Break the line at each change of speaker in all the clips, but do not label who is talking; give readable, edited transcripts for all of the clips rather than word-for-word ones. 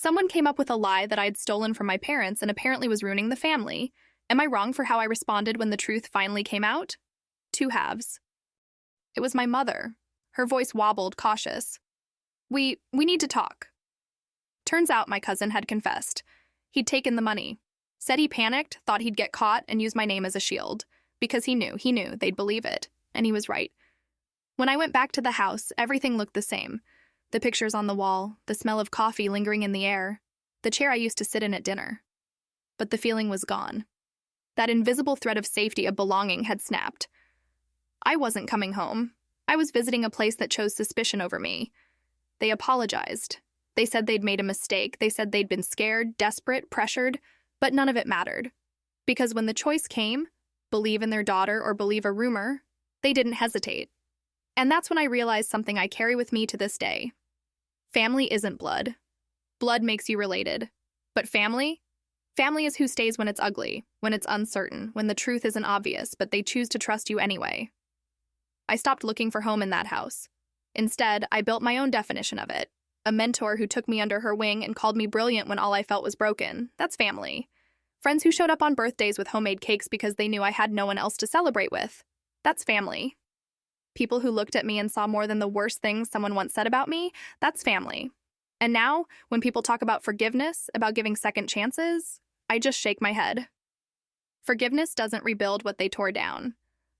someone came up with a lie that I'd stolen from my parents and apparently was ruining the family, am I wrong for how I responded when the truth finally came out? Two halves. It was my mother. Her voice wobbled, cautious. We need to talk. Turns out my cousin had confessed. He'd taken the money. Said he panicked, thought he'd get caught, and use my name as a shield. Because he knew they'd believe it. And he was right. When I went back to the house, everything looked the same. The pictures on the wall, the smell of coffee lingering in the air, the chair I used to sit in at dinner. But the feeling was gone. That invisible thread of safety, of belonging, had snapped. I wasn't coming home. I was visiting a place that chose suspicion over me. They apologized. They said they'd made a mistake. They said they'd been scared, desperate, pressured, but none of it mattered. Because when the choice came, believe in their daughter or believe a rumor, they didn't hesitate. And that's when I realized something I carry with me to this day. Family isn't blood. Blood makes you related. But family? Family is who stays when it's ugly, when it's uncertain, when the truth isn't obvious, but they choose to trust you anyway. I stopped looking for home in that house. Instead, I built my own definition of it. A mentor who took me under her wing and called me brilliant when all I felt was broken. That's family. Friends who showed up on birthdays with homemade cakes because they knew I had no one else to celebrate with. That's family. People who looked at me and saw more than the worst things someone once said about me. That's family. And now, when people talk about forgiveness, about giving second chances, I just shake my head. Forgiveness doesn't rebuild what they tore down.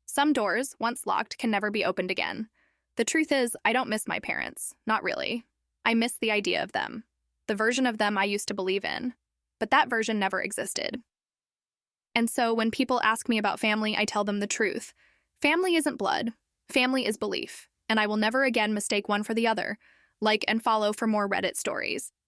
Some doors, once locked, can never be opened again. The truth is, I don't miss my parents. Not really. I miss the idea of them. The version of them I used to believe in. But that version never existed. And so when people ask me about family, I tell them the truth. Family isn't blood. Family is belief. And I will never again mistake one for the other. Like and follow for more Reddit stories.